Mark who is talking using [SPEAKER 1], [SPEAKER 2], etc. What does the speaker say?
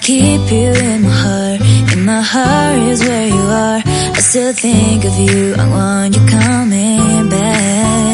[SPEAKER 1] keep you in my heart. In my heart is where you are. I still think of you. I want you coming back.